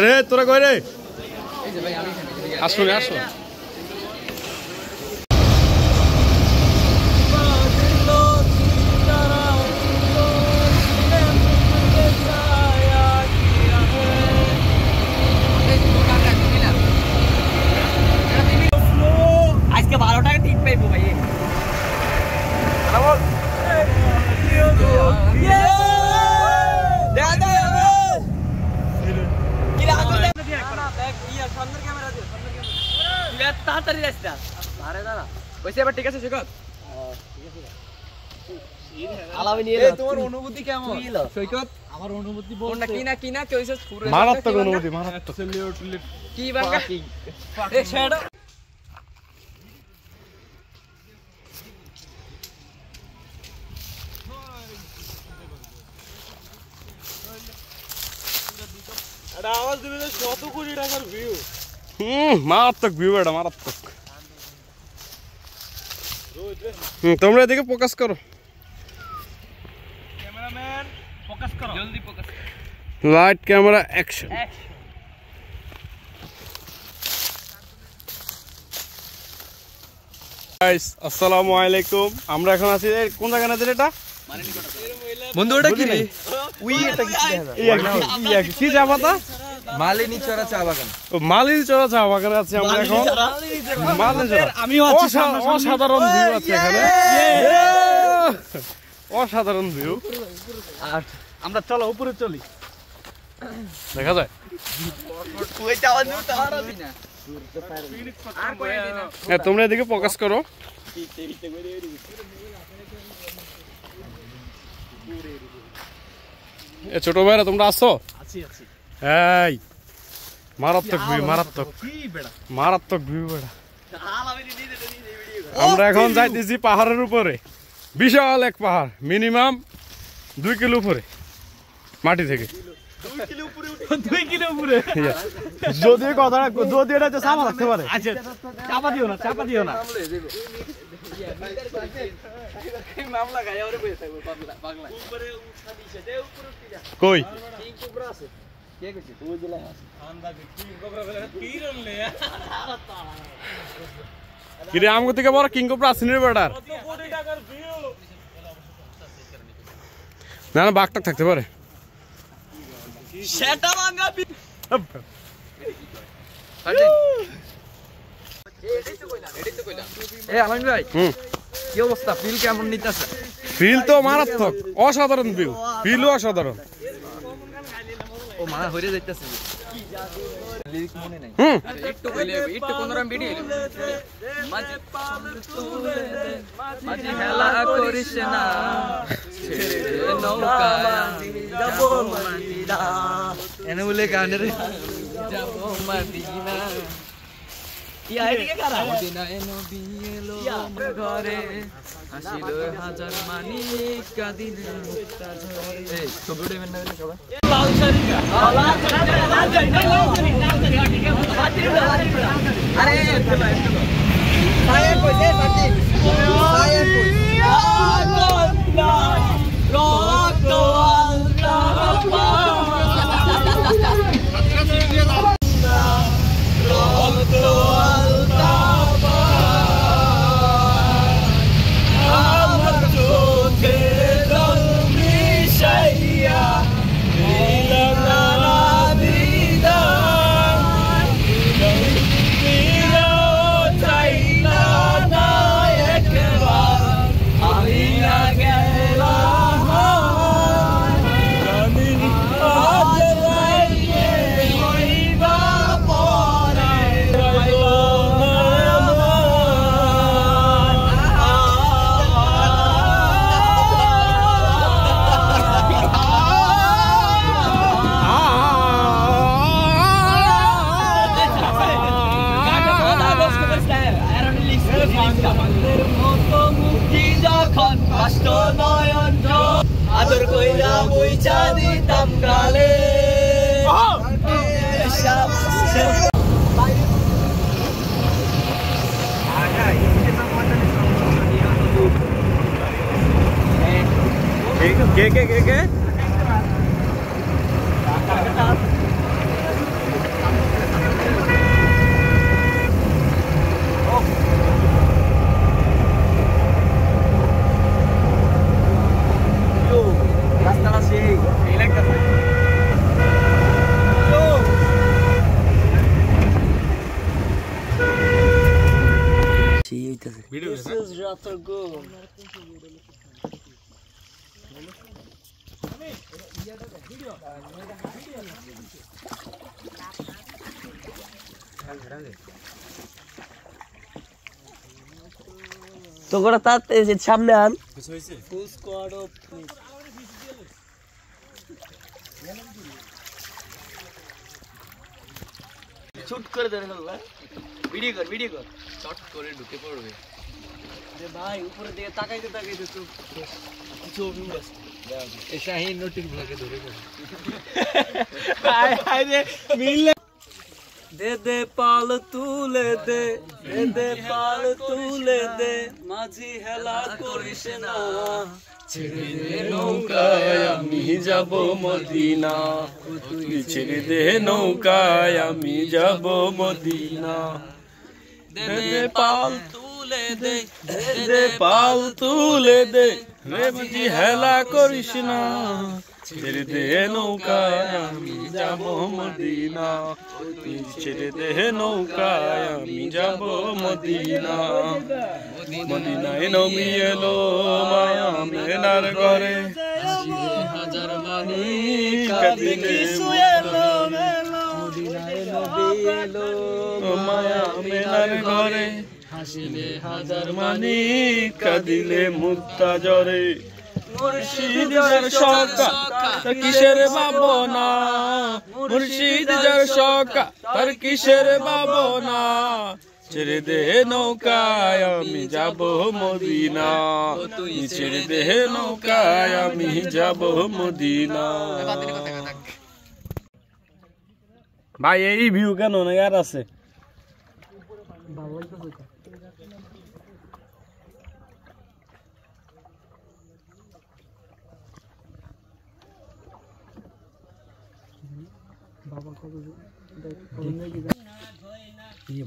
রে তোরা কই রে আসো রে আসো আজকে 12 টাকা টিপ পাইবো ভাই তাড়াতাড়ি রাস্তা আরে দাঁড়া কইছে এবার ঠিক আছে সৈকত আলামি নিয়ে এই তোমার অনুভূতি কেমন সৈকত আমার অনুভূতি বল না কি না কইছে মারাত্মক অনুভূতি মারাত্মক কি বাঙ্গা এ ছেড়ো এটা আওয়াজ দিবে যে 100 কোটি টাকার ভিউ মারাত্মক ভিউ এটা মারাত্মক তোমরা এদিকে ফোকাস করো ক্যামেরাম্যান ফোকাস করো জলদি focus light camera action guys আসসালামু আলাইকুম আমরা এখন আছি কোন জায়গা না দিলে এটা বন্ধু ওটা কি রে উই এটা কি চা পাতা মালিনী চড়া চা বাগান ও মালিনী চড়া চা বাগানে আছি আমরা এখন মালিনী চড়া আমিও আছি অসাধারণ ভিউ আছে এখানে অসাধারণ ভিউ আর আমরা চলো উপরে চলি দেখা যায় ওইটা আওয়াজ দিতে পারবি না আর কই দিনা হ্যাঁ তোমরা এদিকে ফোকাস করো এ ছোট ভাইরা তোমরা আসো আছি আছি এই মারাত্মক ভিউ মারাত্মক ভিউ বেড়া আমরা এখন যাইতেছি পাহাড়ের উপরে বিশাল এক পাহাড় মিনিমাম 2 কিলো উপরে মাটি থেকে 2 কিলো উপরে যদি কথা যদি এটা চাপা থাকতে পারে আচ্ছা চাপা দিও না মামলা গায় ওরে বসে থাকবো বাংলা উপরে উঠা দিছে দে উপরে উঠি যা কই কিং কোবরা আছে কে কইছে তুই দিলা আন্দাজে কিং কোবরা বলে তীরন লে কি রে আমগো থেকে বড় কিং কোবরা আছে রে বেটার কত কোটি টাকার ভিউ না না বাঘটাক থাকতে পারে সেটা ভাঙা এ আলামিন ভাই কি অবস্থা ফিল কেমন নিতেছে ফিল তো মারাত্মক অসাধারণ ভিউ ফিলও অসাধারণ ও মা হইরে যাইতাছে লিরিক মনে নাই একটু কইলে একটু কোনরকম ভিডিও মাঝে পাল তুলে দে মাঝে হেলা করিস না ছেড়ে দে নৌকা যাব মদিনা এনে বলে গানের যাব মদিনা ইয়া এদিকে কারা মদিনায় নবী এলো আমার ঘরে আসিল হাজার মানিক কাদিনে মুক্তা ঝরে এই ছবিটা মেন না সবাই লাল শাড়িকা আরে সায়ের কই দে সাথী সায়ের কই রক্ত আদর কইরা বইচা দিতাম গালে কে রাতের গোল তো করে তার সামনে আন ফুল স্কোয়াড অফ শুট করে ধরে ফেলবা ভিডিও কর শর্ট করে ঢুকে পড়বে আরে ভাই উপরে দিকে তাকাইতে তো কিছু অভিযোগ আছে এই শাহিন নোটিক ব্লগে ধরে ফেলে হায় রে মিলে দে পাল তুলে দে পাল তুলে দে মাঝি হেলা করিস না ছেড়ে দে নৌকায় আমি যাব মদিনা তুই ছেড়ে দে নৌকায় আমি যাব মদিনা দে পাল তুলে দে পাল তুলে দে রে বুঝি হেলা করিস না ছেড়ে দে নৌকায় আমি যাব মদিনা তুই ছেড়ে দে নৌকায় আমি যাব মদিনা মদিনায় নবী এলো মায়া মেনার ঘরে হাজার মানি কাঁদিলে মদিনায় নবী এলো মায়া মেনার ঘরে হাসিলে হাজার মানি কাঁদিলে মুক্তা জরে মুর্শিদ যার শকা তার কিসের ভাবনা মুর্শিদ যার শকা তার কিসের ভাবনা ছেড়ে দে নৌকায় আমি যাব মদিনা তুই ছেড়ে দে নৌকায় আমি যাব মদিনা ভাই এই ভিউ কেন না আর আছে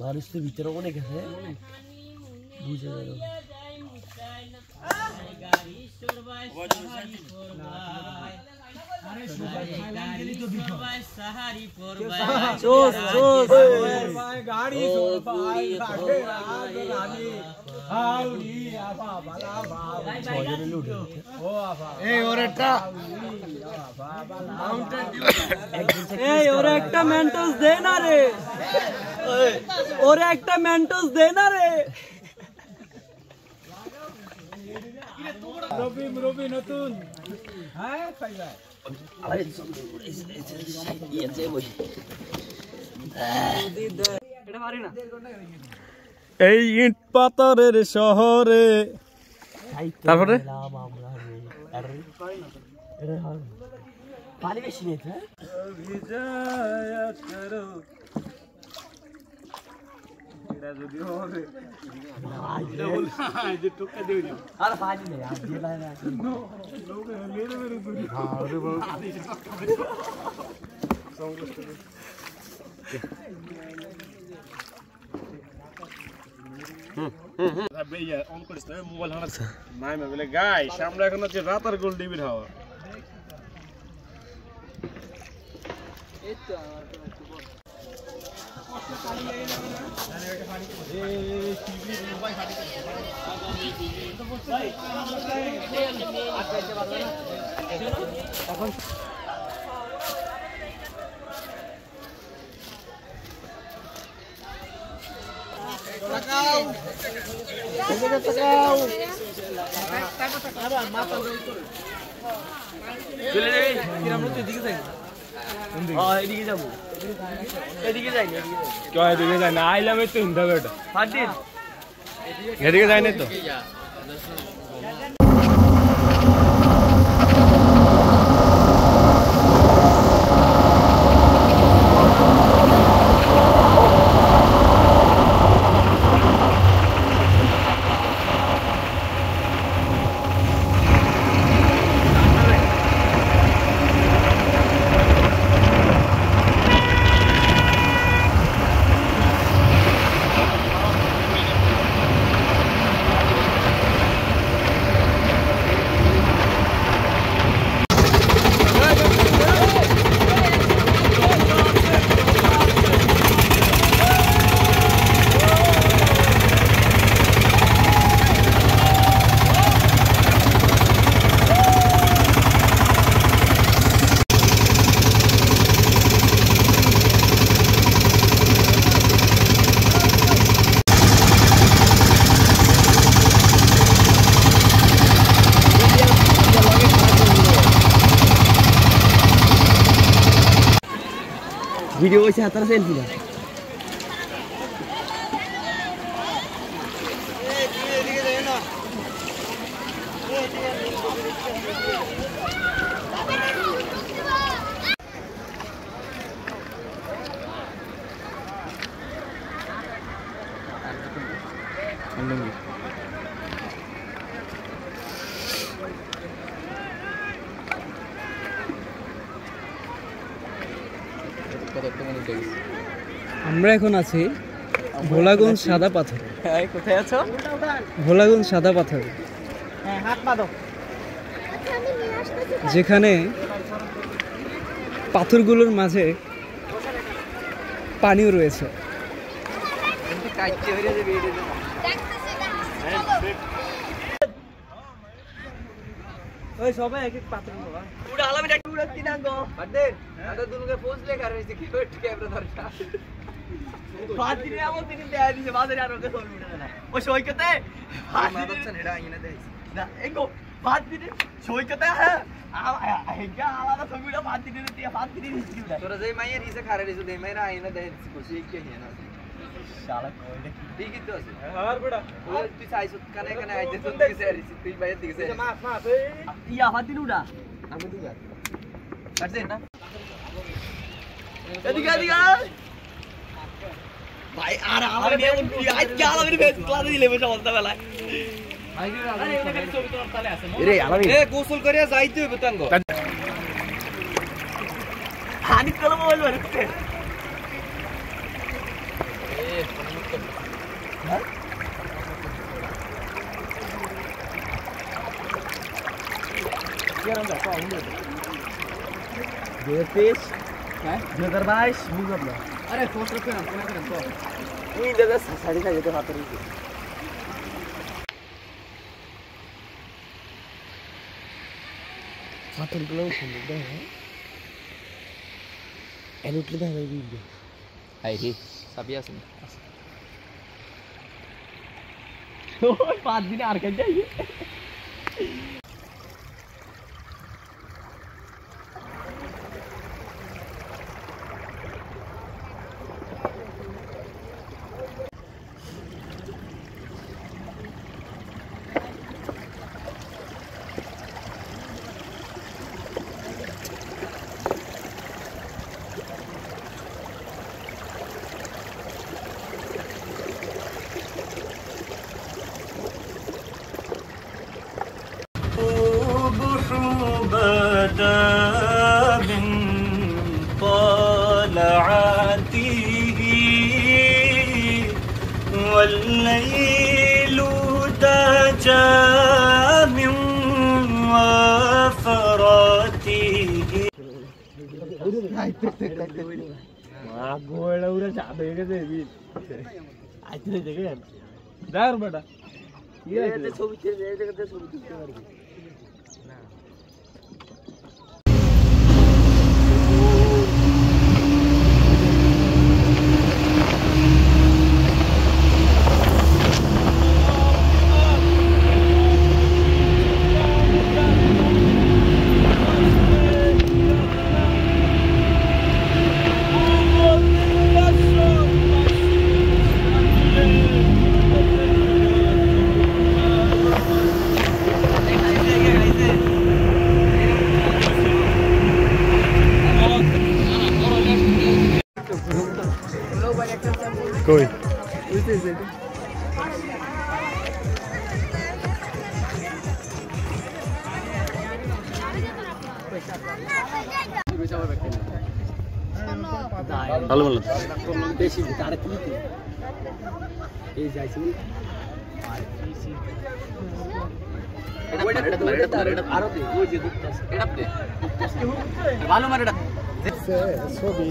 মানুষ তো ভিতরে অনেক আছে বুঝে গেল ওরা একটা মেন্টস দে না রে ওরা একটা মেন্টস দে না রে রবি নতুন হ্যাঁ খাইবা এই ইট পাথরের শহরে তারপরে পানি বেশি নেই আর পানি নেই মোবাইল হারাচ্ছে নাই বলে গাই সামনে এখন হচ্ছে রাতার গোল ডিবির হাওয়া এদিকে যাবো এদিকে যাই এদিকে যায় না আইলাম তো হিন্দা বেটা ফাটিন এদিকে যায় না তো ভিডিও কইছে হাতার সেলফি না আমরা এখন আছি ভোলাগঞ্জ সাদা পাথর। কোথায় আছো? ভোলাগঞ্জ সাদা পাথর, যেখানে পাথরগুলোর মাঝে পানিও রয়েছে। ওই সবাই এক এক পাথর বাবা উড়া আলামে ডাকি উড়া তিনাঙ্গো বাদে আদা দুনুকে পোস্ট লে করে হইছে কি ক্যামেরা ধরছা বাদ দিনে আমল দিন দেয়া দিছে বাজারে আর ওকে ধরে উড়া না ও সৈকতে মাদাচ্ছেন এটা আইনা দেইছে না এগো বাদ দিনে সৈকতে হ্যাঁ হেগা আলাদা ছবিটা বাদ দিনে দিয়া বাদ দিনে দিছি তোরা যেই মাইয়ের হিসে খারে দিছো দেই মাইরা আইনা দেইছি কোশি কি হিনা শালা কইলে কি ঠিকই তো আছে আর বড়া ওই তুই চাইছ কানে কানে আইতে তো তুই সেরিস তুই বাইরে দিকে সেরিস মাফ মাফ ইয়া হাত দিন উড়া আমি দুগা কাটছে না এদিকে এদিকে ভাই আর আমার নিয়ে আজ কি আলামির বেশ ক্লাসে দিলে বসে বলতে বেলা আরে আলামি এ গোসল করিয়া যাইতে হইব তাঙ্গ হানি কল মোবাইল মারতে Detis, 2022 bukan lah. Ada foto kan, kena foto. Ini dah sari saja tu foto itu. Foto belum sini dah. Elok tu dah lagi dia. Hai hi, sabi asin. Oh, 5 दिन are कर जाइए والليل دجى من وفراته Koi. Halo halo. বেশি তারে কি এই যাইছি এটা আরো দে ওই যে দুটছে এটা দে ভালো মার এটা ছবি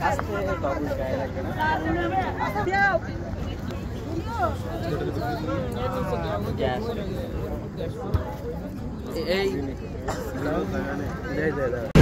আস্তে বাবু গায়ে লাগবে না এই দে দে